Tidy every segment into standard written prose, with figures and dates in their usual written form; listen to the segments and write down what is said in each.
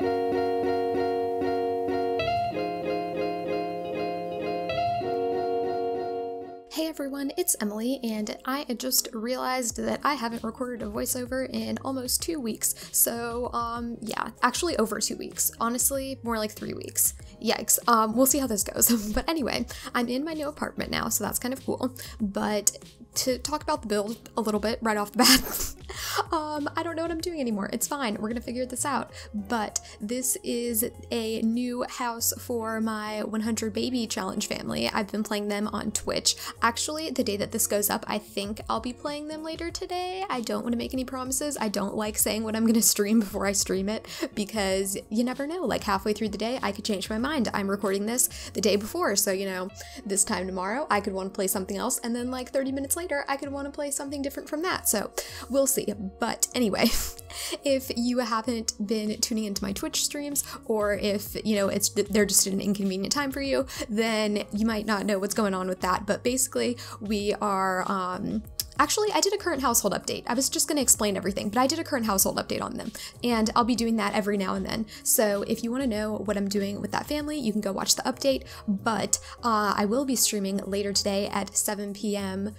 Hey everyone, it's Emily, and I just realized that I haven't recorded a voiceover in almost 2 weeks. So, yeah, actually over 2 weeks. Honestly, more like 3 weeks. Yikes. We'll see how this goes. But anyway, I'm in my new apartment now, so that's kind of cool. But to talk about the build a little bit right off the bat, I don't know what I'm doing anymore. It's fine. We're gonna figure this out. But this is a new house for my 100 Baby Challenge family. I've been playing them on Twitch. Actually, the day that this goes up, I think I'll be playing them later today. I don't want to make any promises. I don't like saying what I'm gonna stream before I stream it because you never know. Like halfway through the day, I could change my mind. I'm recording this the day before, so you know, this time tomorrow, I could want to play something else, and then like 30 minutes later, I could want to play something different from that. So we'll see. But anyway, if you haven't been tuning into my Twitch streams, or if, you know, they're just an inconvenient time for you, then you might not know what's going on with that. But basically, we are, actually, I did a current household update. I was just going to explain everything, but I did a current household update on them, and I'll be doing that every now and then. So if you want to know what I'm doing with that family, you can go watch the update, but I will be streaming later today at 7 p.m.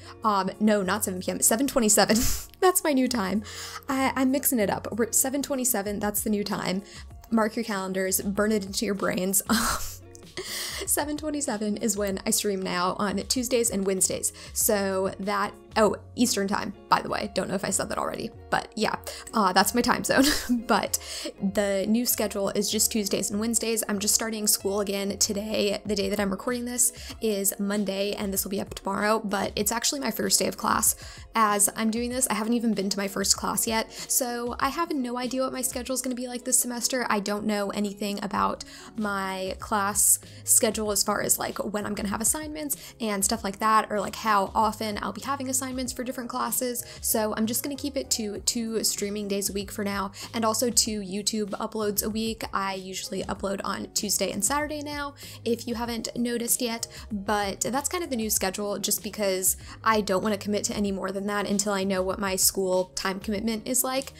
No, not 7 p.m., 7:27. That's my new time. I'm mixing it up. We're 7:27, that's the new time. Mark your calendars, burn it into your brains. 7:27 is when I stream now on Tuesdays and Wednesdays. So that, oh, Eastern time, by the way. Don't know if I said that already, but yeah, that's my time zone. But the new schedule is just Tuesdays and Wednesdays. I'm just starting school again today. The day that I'm recording this is Monday, and this will be up tomorrow, but it's actually my first day of class. As I'm doing this, I haven't even been to my first class yet, so I have no idea what my schedule is going to be like this semester. I don't know anything about my class schedule as far as like when I'm going to have assignments and stuff like that, or like how often I'll be having assignments for different classes. So I'm just going to keep it to 2 streaming days a week for now, and also 2 YouTube uploads a week. I usually upload on Tuesday and Saturday now, if you haven't noticed yet, but that's kind of the new schedule just because I don't want to commit to any more than that until I know what my school time commitment is like.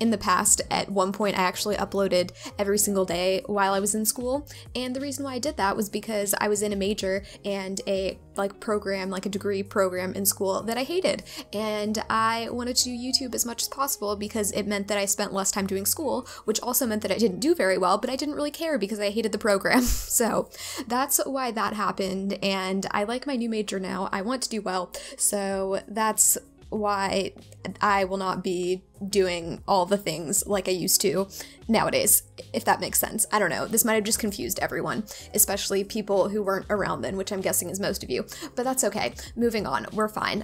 In the past, at one point, I actually uploaded every single day while I was in school, and the reason why I did that was because I was in a major and a program, like a degree program in school that I hated, and I wanted to do YouTube as much as possible because it meant that I spent less time doing school, which also meant that I didn't do very well, but I didn't really care because I hated the program. So that's why that happened, and I like my new major now. I want to do well, so that's why I will not be doing all the things like I used to nowadays, if that makes sense. I don't know, this might have just confused everyone, especially people who weren't around then, which I'm guessing is most of you, but that's okay. Moving on, we're fine.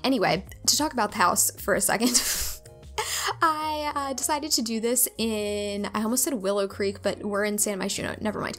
Anyway, to talk about the house for a second. I decided to do this in, I almost said Willow Creek, but we're in San Myshuno. Never mind.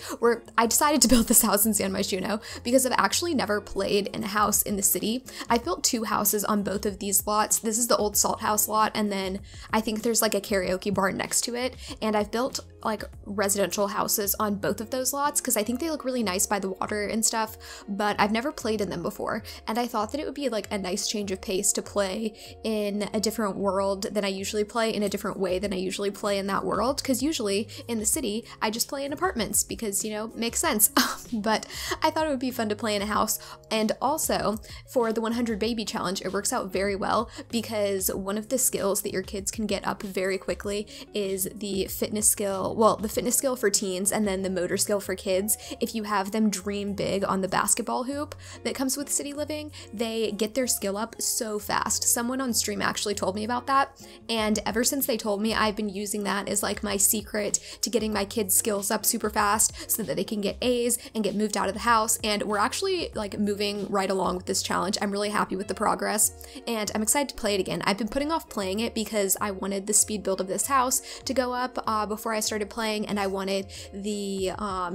I decided to build this house in San Myshuno because I've actually never played in a house in the city. I built 2 houses on both of these lots. This is the old Salt House lot, and then I think there's like a karaoke bar next to it. And I've built like residential houses on both of those lots because I think they look really nice by the water and stuff, but I've never played in them before. And I thought that it would be like a nice change of pace to play in a different world than I usually play, in a different way than I usually play in that world, because usually in the city I just play in apartments because, you know, makes sense. But I thought it would be fun to play in a house, and also for the 100 Baby Challenge it works out very well because one of the skills that your kids can get up very quickly is the fitness skill, well, the fitness skill for teens and then the motor skill for kids. If you have them dream big on the basketball hoop that comes with city living, they get their skill up so fast. Someone on stream actually told me about that, and ever since they told me, I've been using that as like my secret to getting my kids' skills up super fast so that they can get A's and get moved out of the house. And we're actually like moving right along with this challenge. I'm really happy with the progress, and I'm excited to play it again. I've been putting off playing it because I wanted the speed build of this house to go up before I started playing, and I wanted the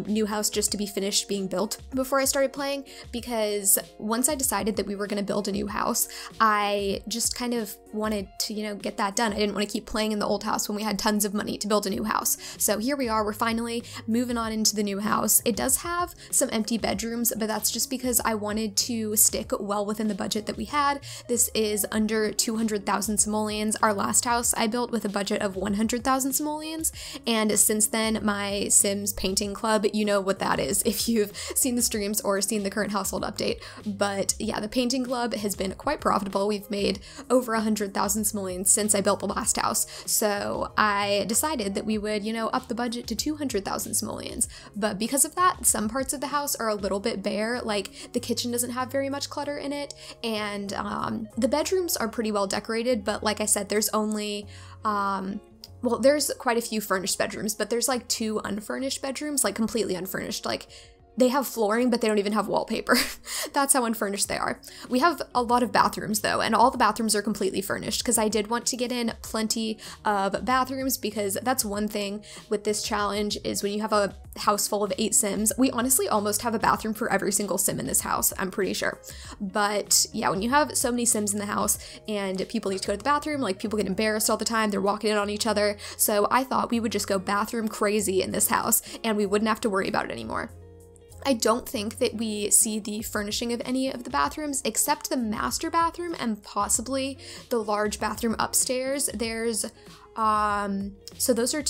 new house just to be finished being built before I started playing, because once I decided that we were going to build a new house, I just kind of wanted to, you know, get that done. I didn't want to keep playing playing in the old house when we had tons of money to build a new house. So here we are, we're finally moving on into the new house. It does have some empty bedrooms, but that's just because I wanted to stick well within the budget that we had. This is under 200,000 simoleons. Our last house I built with a budget of 100,000 simoleons, and since then my Sims painting club, you know what that is if you've seen the streams or seen the current household update. But yeah, the painting club has been quite profitable. We've made over 100,000 simoleons since I built the last house, so I decided that we would, you know, up the budget to 200,000 simoleons. But because of that, some parts of the house are a little bit bare, like the kitchen doesn't have very much clutter in it, and the bedrooms are pretty well decorated, but like I said, there's only well, there's quite a few furnished bedrooms, but there's like 2 unfurnished bedrooms, like completely unfurnished. Like they have flooring, but they don't even have wallpaper. That's how unfurnished they are. We have a lot of bathrooms though, and all the bathrooms are completely furnished because I did want to get in plenty of bathrooms, because that's one thing with this challenge is when you have a house full of 8 Sims, we honestly almost have a bathroom for every single Sim in this house, I'm pretty sure. But yeah, when you have so many Sims in the house and people need to go to the bathroom, like people get embarrassed all the time, they're walking in on each other. So I thought we would just go bathroom crazy in this house and we wouldn't have to worry about it anymore. I don't think that we see the furnishing of any of the bathrooms except the master bathroom and possibly the large bathroom upstairs. There's so those are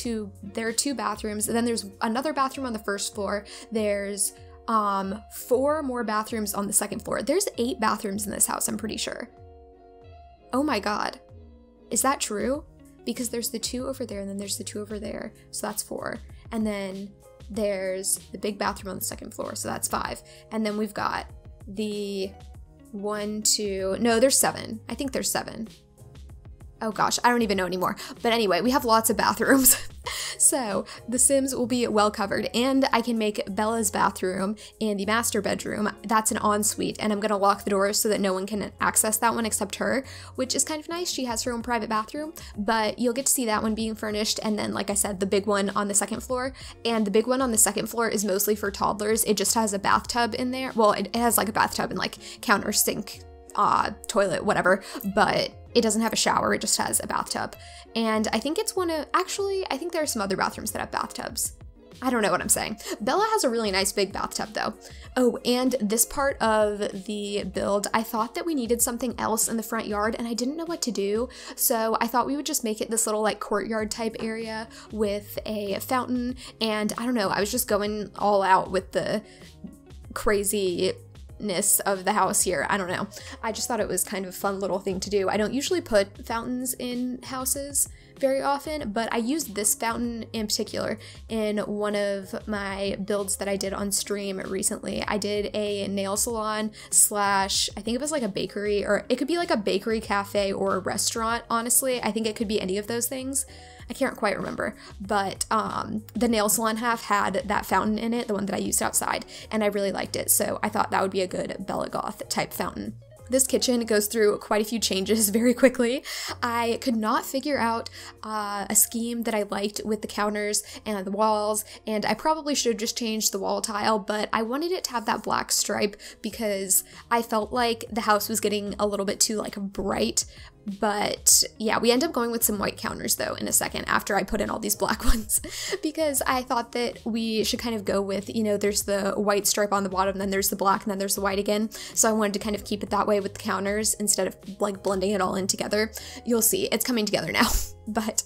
there are 2 bathrooms, and then there's another bathroom on the first floor. There's 4 more bathrooms on the second floor. There's 8 bathrooms in this house, I'm pretty sure. Oh my god. Is that true? Because there's the 2 over there and then there's the 2 over there. So that's 4. And then there's the big bathroom on the second floor, so that's 5. And then we've got the 1, 2, no, there's 7. I think there's 7. Oh gosh, I don't even know anymore. But anyway, we have lots of bathrooms. So the Sims will be well covered, and I can make Bella's bathroom in the master bedroom. That's an ensuite, and I'm gonna lock the doors so that no one can access that one except her, which is kind of nice. She has her own private bathroom, but you'll get to see that one being furnished. And then, like I said, the big one on the second floor, and the big one on the second floor is mostly for toddlers. It just has a bathtub in there. Well, it has like a bathtub and like counter, sink, toilet, whatever, but it doesn't have a shower, it just has a bathtub. And I think it's actually, I think there are some other bathrooms that have bathtubs. I don't know what I'm saying. Bella has a really nice big bathtub though. Oh, and this part of the build, I thought that we needed something else in the front yard and I didn't know what to do. So I thought we would just make it this little like courtyard type area with a fountain. And I don't know, I was just going all out with the crazy of the house here. I don't know. I just thought it was kind of a fun little thing to do. I don't usually put fountains in houses very often, but I used this fountain in particular in one of my builds that I did on stream recently. I did a nail salon slash, I think it was like a bakery, or it could be like a bakery, cafe, or a restaurant, honestly. I think it could be any of those things. I can't quite remember, but the nail salon half had that fountain in it, the one that I used outside, and I really liked it, so I thought that would be a good Bella Goth type fountain. This kitchen goes through quite a few changes very quickly. I could not figure out a scheme that I liked with the counters and the walls, and I probably should have just changed the wall tile, but I wanted it to have that black stripe because I felt like the house was getting a little bit too like bright. But yeah, we end up going with some white counters though in a second after I put in all these black ones because I thought that we should kind of go with, you know, there's the white stripe on the bottom, then there's the black, and then there's the white again. So I wanted to kind of keep it that way with the counters instead of like blending it all in together. You'll see, it's coming together now. But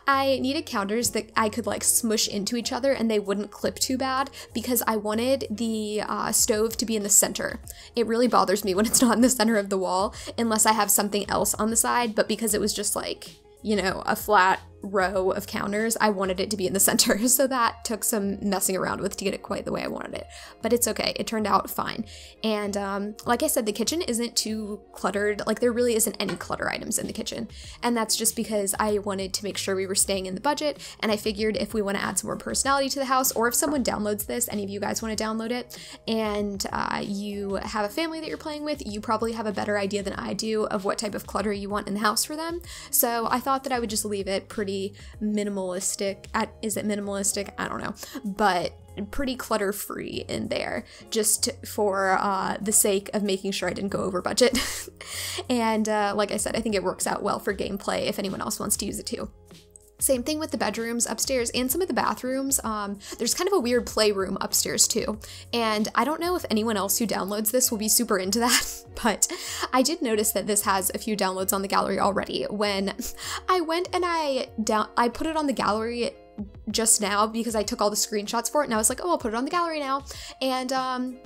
I needed counters that I could like smush into each other and they wouldn't clip too bad because I wanted the stove to be in the center. It really bothers me when it's not in the center of the wall unless I have something else on the side, but because it was just like, you know, a flat row of counters, I wanted it to be in the center, so that took some messing around with to get it quite the way I wanted it, but it's okay, it turned out fine. And like I said, the kitchen isn't too cluttered, like there really isn't any clutter items in the kitchen, and that's just because I wanted to make sure we were staying in the budget, and I figured if we want to add some more personality to the house, or if someone downloads this, any of you guys want to download it, and you have a family that you're playing with, you probably have a better idea than I do of what type of clutter you want in the house for them, so I thought that I would just leave it pretty minimalistic. Is it minimalistic? I don't know, but pretty clutter-free in there, just for the sake of making sure I didn't go over budget. And like I said, I think it works out well for gameplay if anyone else wants to use it too. Same thing with the bedrooms upstairs and some of the bathrooms. There's kind of a weird playroom upstairs too. And I don't know if anyone else who downloads this will be super into that, but I did notice that this has a few downloads on the gallery already. When I went and I put it on the gallery just now because I took all the screenshots for it and I was like, oh, I'll put it on the gallery now. And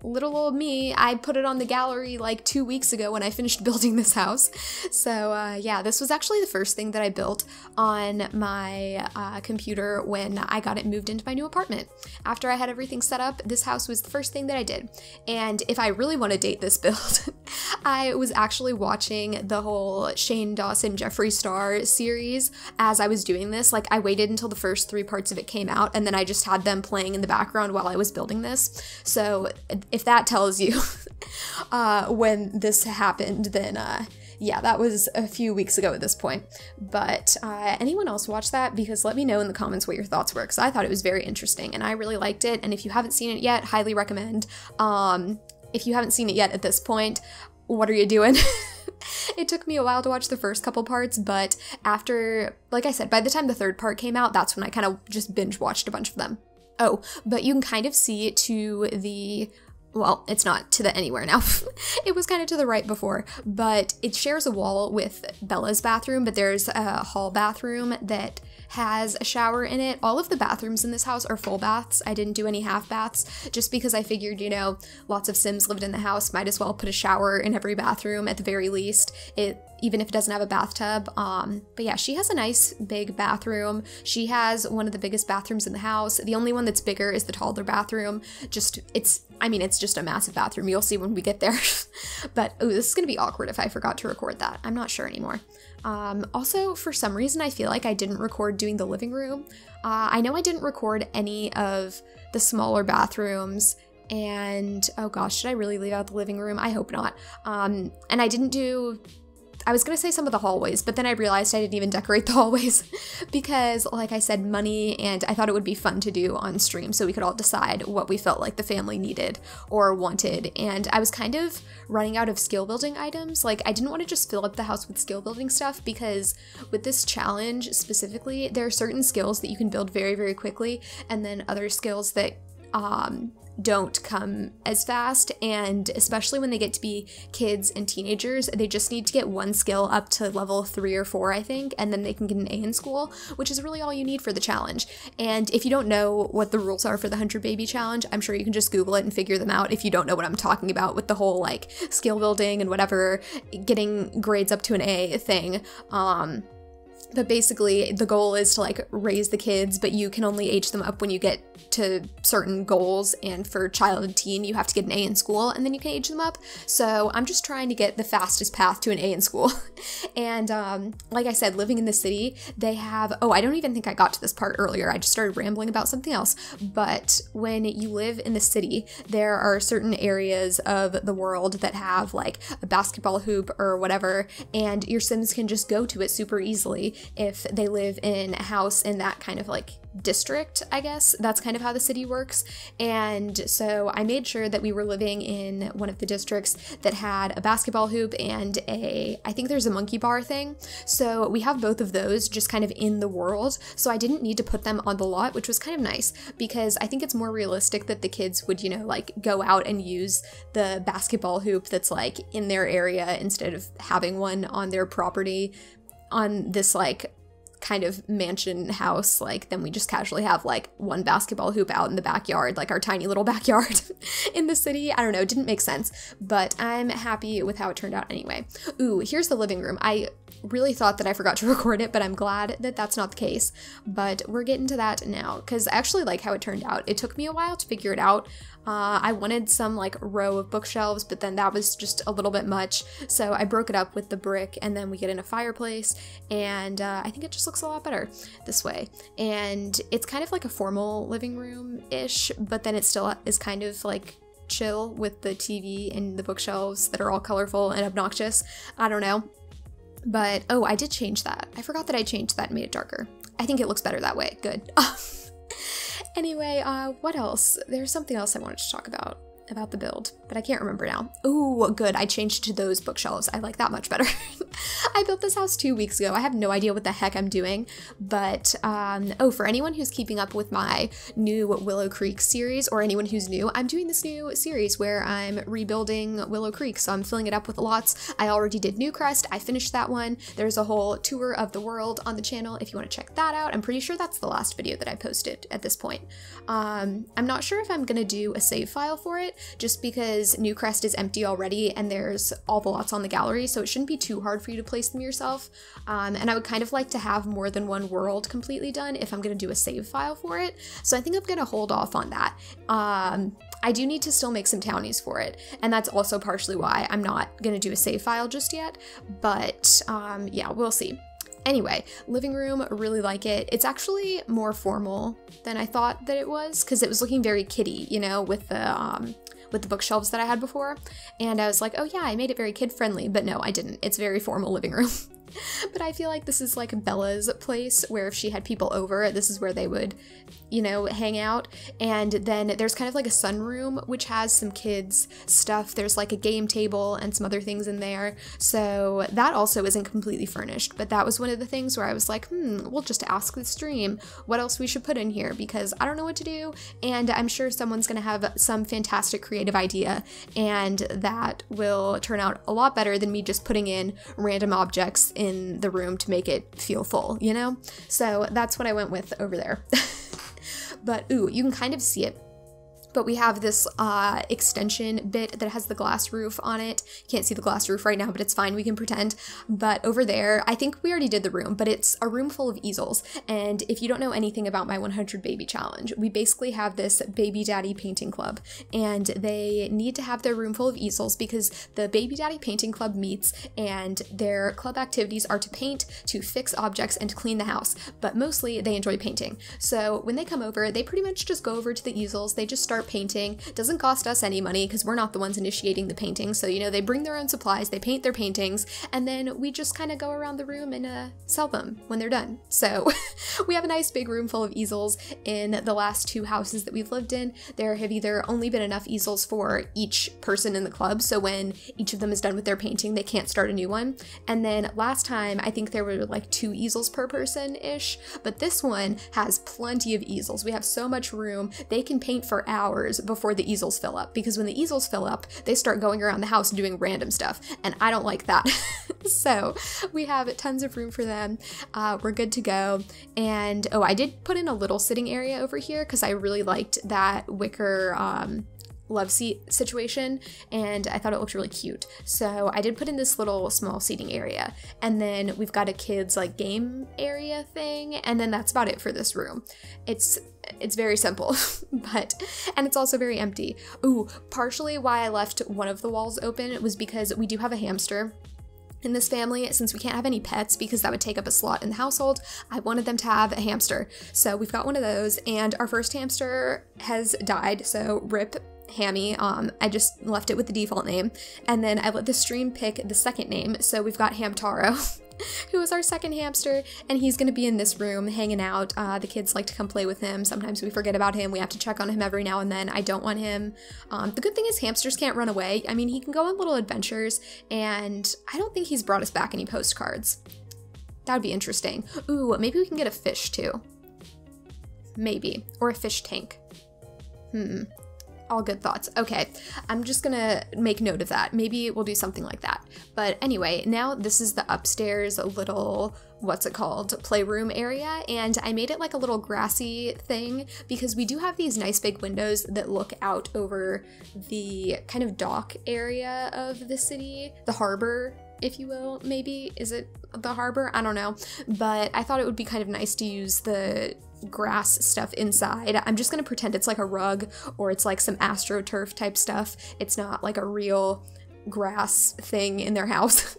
little old me, I put it on the gallery like 2 weeks ago when I finished building this house. So yeah, this was actually the first thing that I built on my computer when I got it moved into my new apartment. After I had everything set up, this house was the first thing that I did. And if I really want to date this build, I was actually watching the whole Shane Dawson Jeffree Star series as I was doing this. Like, I waited until the first 3 parts of it came out, and then I just had them playing in the background while I was building this. So if that tells you when this happened, then yeah, that was a few weeks ago at this point. But anyone else watch that? Because let me know in the comments what your thoughts were, because I thought it was very interesting and I really liked it. And if you haven't seen it yet, highly recommend. If you haven't seen it yet at this point, what are you doing? It took me a while to watch the first couple parts, but after, like I said, by the time the 3rd part came out, that's when I kind of just binge watched a bunch of them. Oh, but you can kind of see to the, well, it's not to the anywhere now. It was kind of to the right before, but it shares a wall with Bella's bathroom, but there's a hall bathroom that has a shower in it. All of the bathrooms in this house are full baths. I didn't do any half baths just because I figured, you know, lots of Sims lived in the house, might as well put a shower in every bathroom at the very least, even if it doesn't have a bathtub. But yeah, she has a nice big bathroom. She has one of the biggest bathrooms in the house. The only one that's bigger is the toddler bathroom. It's just a massive bathroom. You'll see when we get there. But oh, this is gonna be awkward if I forgot to record that. I'm not sure anymore. Also, for some reason, I feel like I didn't record doing the living room. I know I didn't record any of the smaller bathrooms, and oh gosh, should I really leave out the living room? I hope not. And I was gonna say some of the hallways, but then I realized I didn't even decorate the hallways because, like I said, money, and I thought it would be fun to do on stream so we could all decide what we felt like the family needed or wanted. And I was kind of running out of skill building items. Like, I didn't want to just fill up the house with skill building stuff because with this challenge specifically, there are certain skills that you can build very, very quickly, and then other skills that don't come as fast, and especially when they get to be kids and teenagers, they just need to get one skill up to level 3 or 4, I think, and then they can get an A in school, which is really all you need for the challenge. And if you don't know what the rules are for the 100 Baby Challenge, I'm sure you can just Google it and figure them out if you don't know what I'm talking about with the whole, like, skill building and whatever, getting grades up to an A thing. But basically, the goal is to, like, raise the kids, but you can only age them up when you get to certain goals, and for child and teen, you have to get an A in school, and then you can age them up. So I'm just trying to get the fastest path to an A in school. And like I said, living in the city, they have, oh, I don't even think I got to this part earlier, I just started rambling about something else, but when you live in the city, there are certain areas of the world that have, like, a basketball hoop or whatever, and your Sims can just go to it super easily if they live in a house in that kind of, like, district, I guess. That's kind of how the city works. And so I made sure that we were living in one of the districts that had a basketball hoop and I think there's a monkey bar thing. So we have both of those just kind of in the world. So I didn't need to put them on the lot, which was kind of nice because I think it's more realistic that the kids would, you know, like, go out and use the basketball hoop that's, like, in their area instead of having one on their property on this, like, kind of mansion house. Like, then we just casually have, like, one basketball hoop out in the backyard, like our tiny little backyard in the city. I don't know, it didn't make sense, but I'm happy with how it turned out anyway. Ooh, here's the living room. I really thought that I forgot to record it, but I'm glad that that's not the case. But we're getting to that now because I actually like how it turned out. It took me a while to figure it out. I wanted some, like, row of bookshelves, but then that was just a little bit much, so I broke it up with the brick, and then we get in a fireplace, and I think it just looks a lot better this way. And it's kind of like a formal living room-ish, but then it still is kind of, like, chill with the TV and the bookshelves that are all colorful and obnoxious. I don't know. But, oh, I did change that. I forgot that I changed that and made it darker. I think it looks better that way. Good. Anyway, what else? There's something else I wanted to talk about. about the build, but I can't remember now. Oh, good. I changed to those bookshelves. I like that much better. I built this house 2 weeks ago. I have no idea what the heck I'm doing, but oh, for anyone who's keeping up with my new Willow Creek series, or anyone who's new, I'm doing this new series where I'm rebuilding Willow Creek, so I'm filling it up with lots. I already did Newcrest. I finished that one. There's a whole tour of the world on the channel if you want to check that out. I'm pretty sure that's the last video that I posted at this point. I'm not sure if I'm gonna do a save file for it, just because Newcrest is empty already and there's all the lots on the gallery, so it shouldn't be too hard for you to place them yourself. And I would kind of like to have more than one world completely done if I'm gonna do a save file for it. So I think I'm gonna hold off on that. I do need to still make some townies for it, and that's also partially why I'm not gonna do a save file just yet, but yeah, we'll see. Anyway, living room, really like it. It's actually more formal than I thought that it was, because it was looking very kiddie, you know, with the bookshelves that I had before. And I was like, oh yeah, I made it very kid-friendly, but no, I didn't. It's very formal living room. But I feel like this is like Bella's place, where if she had people over, this is where they would, you know, hang out. And then there's kind of like a sunroom, which has some kids stuff. There's like a game table and some other things in there. So that also isn't completely furnished, but that was one of the things where I was like, we'll just ask the stream what else we should put in here, because I don't know what to do. And I'm sure someone's gonna have some fantastic creative idea, and that will turn out a lot better than me just putting in random objects in the room to make it feel full, you know? So that's what I went with over there. But ooh, you can kind of see it. But we have this extension bit that has the glass roof on it. You can't see the glass roof right now, but it's fine, we can pretend. But over there, I think we already did the room, but it's a room full of easels. And if you don't know anything about my 100 baby challenge, we basically have this baby daddy painting club, and they need to have their room full of easels because the baby daddy painting club meets, and their club activities are to paint, to fix objects, and to clean the house. But mostly they enjoy painting. So when they come over, they pretty much just go over to the easels, they just start painting. Doesn't cost us any money because we're not the ones initiating the painting. So, you know, they bring their own supplies, they paint their paintings, and then we just kind of go around the room and sell them when they're done. So we have a nice big room full of easels. In the last 2 houses that we've lived in, there have either only been enough easels for each person in the club, so when each of them is done with their painting, they can't start a new one. And then last time, I think there were like 2 easels per person-ish, but this one has plenty of easels. We have so much room, they can paint for hours before the easels fill up, because when the easels fill up, they start going around the house doing random stuff, and I don't like that. So we have tons of room for them. We're good to go. And oh, I did put in a little sitting area over here because I really liked that wicker love seat situation, and I thought it looked really cute. So I did put in this little small seating area, and then we've got a kids like game area thing, and then that's about it for this room. It's very simple, and it's also very empty. Ooh, partially why I left one of the walls open was because we do have a hamster in this family. Since we can't have any pets because that would take up a slot in the household, I wanted them to have a hamster. So we've got one of those, and our first hamster has died, so rip Hammy. I just left it with the default name, and then I let the stream pick the second name, so we've got Hamtaro, who is our second hamster, and he's gonna be in this room hanging out. The kids like to come play with him. Sometimes we forget about him. We have to check on him every now and then. I don't want him. The good thing is hamsters can't run away. I mean, he can go on little adventures, and I don't think he's brought us back any postcards. That would be interesting. Ooh, maybe we can get a fish too. Maybe. Or a fish tank. All good thoughts. Okay, I'm just gonna make note of that. Maybe we'll do something like that. But anyway, now this is the upstairs little, what's it called, playroom area, and I made it like a little grassy thing because we do have these nice big windows that look out over the kind of dock area of the city, the harbor, if you will, maybe. Is it the harbor? I don't know. But I thought it would be kind of nice to use the grass stuff inside. I'm just gonna pretend it's like a rug, or it's like some AstroTurf type stuff. It's not like a real grass thing in their house.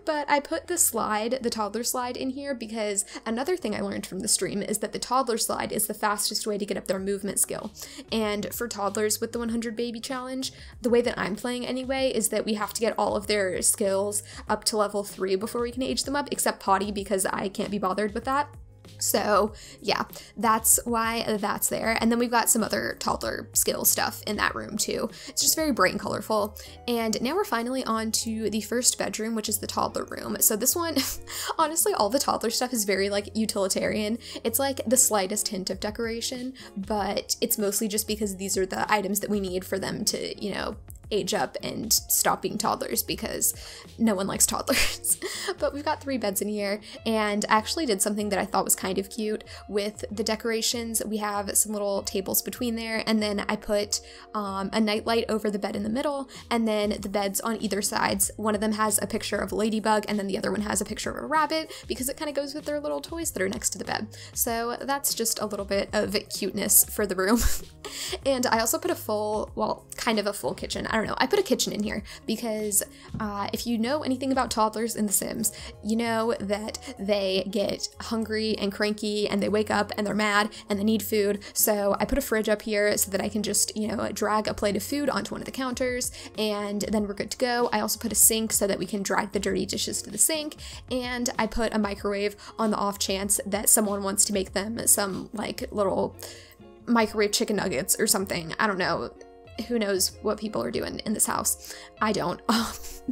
But I put the slide, the toddler slide, in here because another thing I learned from the stream is that the toddler slide is the fastest way to get up their movement skill. And for toddlers with the 100 baby challenge, the way that I'm playing anyway is that we have to get all of their skills up to level 3 before we can age them up, except potty, because I can't be bothered with that. So yeah, that's why that's there. And then we've got some other toddler skill stuff in that room too. It's just very bright and colorful. And now we're finally on to the first bedroom, which is the toddler room. So this one, honestly, all the toddler stuff is very like utilitarian. It's like the slightest hint of decoration, but it's mostly just because these are the items that we need for them to, you know, age up and stop being toddlers, because no one likes toddlers. But we've got 3 beds in here, and I actually did something that I thought was kind of cute with the decorations. We have some little tables between there, and then I put a nightlight over the bed in the middle, and then the beds on either sides. One of them has a picture of a ladybug, and then the other one has a picture of a rabbit, because it kind of goes with their little toys that are next to the bed. So that's just a little bit of cuteness for the room. And I also put a full, well, kind of a full kitchen. I don't know. I put a kitchen in here because if you know anything about toddlers in The Sims, you know that they get hungry and cranky and they wake up and they're mad and they need food. So I put a fridge up here so that I can just, you know, drag a plate of food onto one of the counters, and then we're good to go. I also put a sink so that we can drag the dirty dishes to the sink, and I put a microwave on the off chance that someone wants to make them some like little microwave chicken nuggets or something. I don't know. Who knows what people are doing in this house? I don't.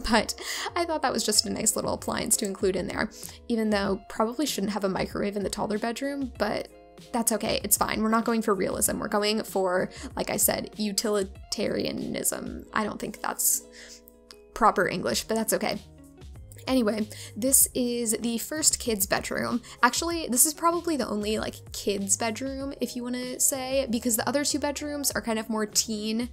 But I thought that was just a nice little appliance to include in there, even though probably shouldn't have a microwave in the toddler bedroom, but that's okay. It's fine. We're not going for realism. We're going for, like I said, utilitarianism. I don't think that's proper English, but that's okay. Anyway, this is the first kid's bedroom. Actually, this is probably the only like kid's bedroom, if you want to say, because the other 2 bedrooms are kind of more teen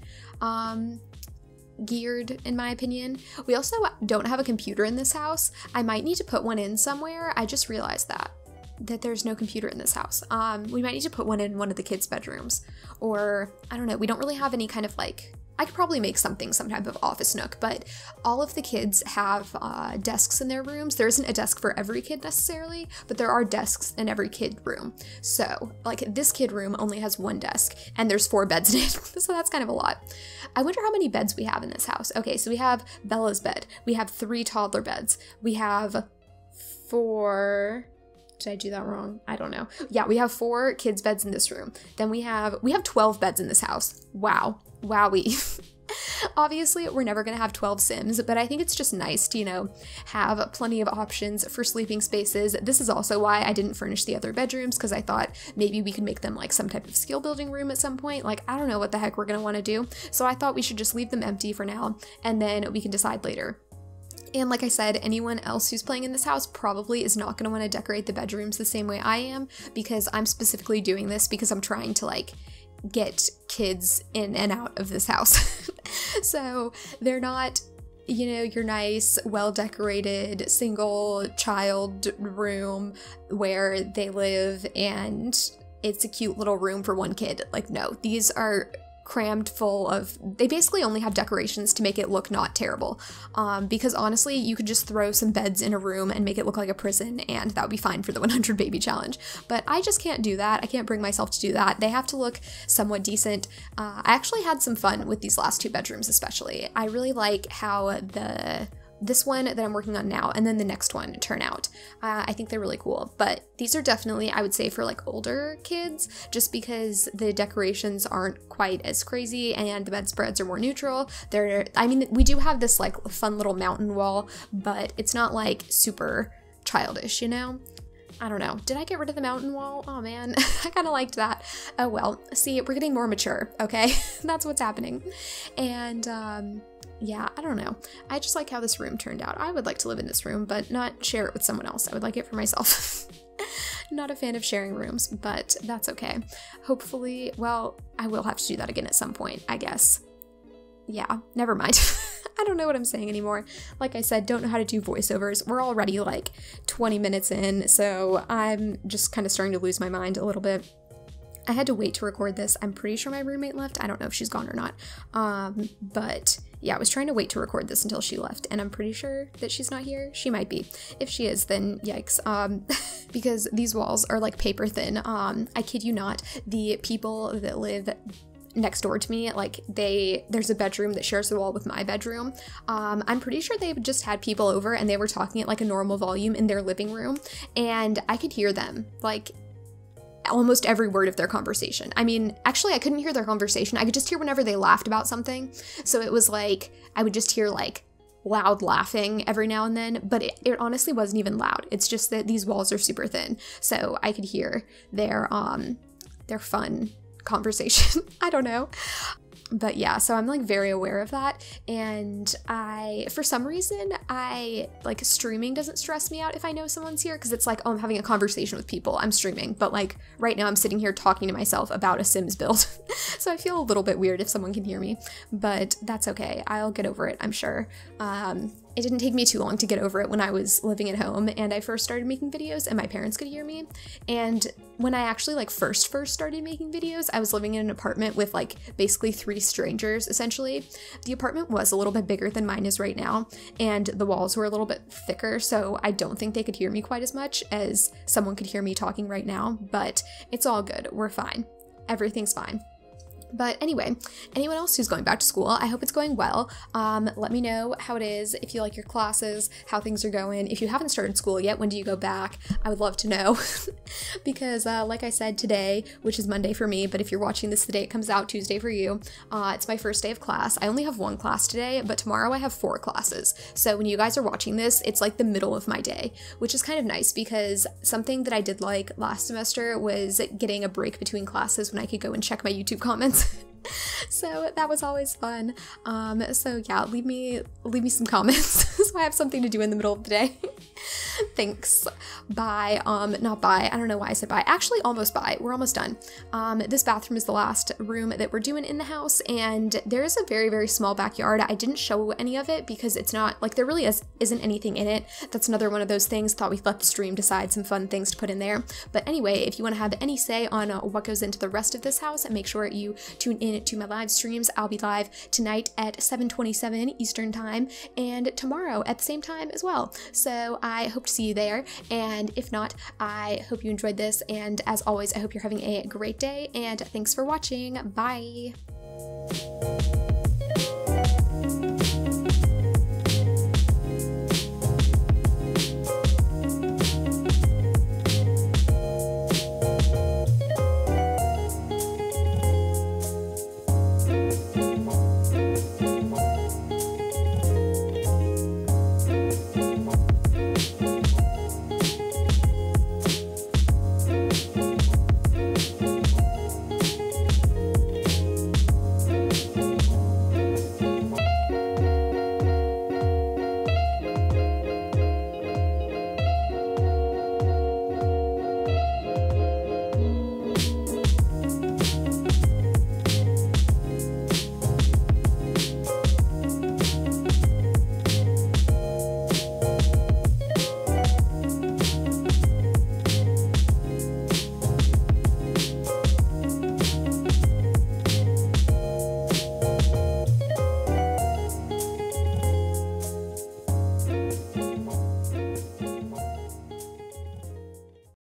geared, in my opinion. We also don't have a computer in this house. I might need to put one in somewhere. I just realized that there's no computer in this house. We might need to put one in one of the kids' bedrooms, or I don't know. We don't really have any kind of like, I could probably make some type of office nook, but all of the kids have desks in their rooms. There isn't a desk for every kid necessarily, but there are desks in every kid room. So like this kid room only has 1 desk and there's 4 beds in it. So that's kind of a lot. I wonder how many beds we have in this house. Okay, so we have Bella's bed. We have 3 toddler beds. We have 4... Did I do that wrong? I don't know. Yeah, we have 4 kids' beds in this room. Then we have 12 beds in this house. Wow. Wowie. Obviously, we're never going to have 12 Sims, but I think it's just nice to, you know, have plenty of options for sleeping spaces. This is also why I didn't furnish the other bedrooms, because I thought maybe we could make them like some type of skill building room at some point. Like, I don't know what the heck we're going to want to do. So I thought we should just leave them empty for now, and then we can decide later. And like I said, anyone else who's playing in this house probably is not going to want to decorate the bedrooms the same way I am, because I'm specifically doing this because I'm trying to like get kids in and out of this house. So they're not, you know, your nice, well-decorated single child room where they live and it's a cute little room for 1 kid. Like, no, these are crammed full of, they basically only have decorations to make it look not terrible, because honestly you could just throw some beds in a room and make it look like a prison and that would be fine for the 100 baby challenge, but I just can't do that. I can't bring myself to do that. They have to look somewhat decent. I actually had some fun with these last 2 bedrooms especially. I really like how this one that I'm working on now and then the next one turn out. I think they're really cool, but these are definitely, I would say, for like older kids, just because the decorations aren't quite as crazy and the bedspreads are more neutral. I mean, we do have this like fun little mountain wall, but it's not like super childish, you know? I don't know. Did I get rid of the mountain wall? Oh man, I kind of liked that. Oh well, see, we're getting more mature, okay? That's what's happening. And yeah, I don't know. I just like how this room turned out. I would like to live in this room, but not share it with someone else. I would like it for myself. Not a fan of sharing rooms, but that's okay. Hopefully, well, I will have to do that again at some point, I guess. Yeah, never mind. I don't know what I'm saying anymore. Like I said, don't know how to do voiceovers. We're already like 20 minutes in, so I'm just kind of starting to lose my mind a little bit. I had to wait to record this. I'm pretty sure my roommate left. I don't know if she's gone or not. But yeah, I was trying to wait to record this until she left, and I'm pretty sure that she's not here. She might be. If she is, then yikes. Because these walls are like paper thin. I kid you not. The people that live next door to me, like there's a bedroom that shares the wall with my bedroom. I'm pretty sure they just had people over and they were talking at like a normal volume in their living room, and I could hear them, like almost every word of their conversation. I mean, actually I couldn't hear their conversation. I could just hear whenever they laughed about something. So it was like, I would just hear like loud laughing every now and then, but it honestly wasn't even loud. It's just that these walls are super thin. So I could hear their fun conversation. I don't know. But yeah, so I'm like very aware of that, and for some reason, like streaming doesn't stress me out if I know someone's here, because it's like, oh, I'm having a conversation with people, I'm streaming, but like right now I'm sitting here talking to myself about a Sims build. So I feel a little bit weird if someone can hear me, but that's okay. I'll get over it, I'm sure. It didn't take me too long to get over it when I was living at home and I first started making videos and my parents could hear me. And when I actually like first started making videos, I was living in an apartment with like basically 3 strangers, essentially. The apartment was a little bit bigger than mine is right now, and the walls were a little bit thicker, so I don't think they could hear me quite as much as someone could hear me talking right now, but it's all good. We're fine. Everything's fine. But anyway, anyone else who's going back to school, I hope it's going well. Let me know how it is, if you like your classes, how things are going. If you haven't started school yet, when do you go back? I would love to know. Because like I said, today, which is Monday for me, but if you're watching this the day it comes out, Tuesday for you, it's my first day of class. I only have 1 class today, but tomorrow I have 4 classes. So when you guys are watching this, it's like the middle of my day, which is kind of nice, because something that I did like last semester was getting a break between classes when I could go and check my YouTube comments. So that was always fun. So yeah, leave me some comments so I have something to do in the middle of the day. Thanks. Bye. Not bye. I don't know why I said bye. Actually, almost bye. We're almost done. This bathroom is the last room that we're doing in the house, and there is a very, very small backyard. I didn't show any of it because it's not, like, there really isn't anything in it. That's another one of those things. Thought we'd let the stream decide some fun things to put in there. But anyway, if you want to have any say on what goes into the rest of this house, make sure you tune in to my live streams. I'll be live tonight at 7:27 Eastern time and tomorrow at the same time as well. So I hope to see you there, and if not, I hope you enjoyed this, and as always, I hope you're having a great day, and thanks for watching. Bye!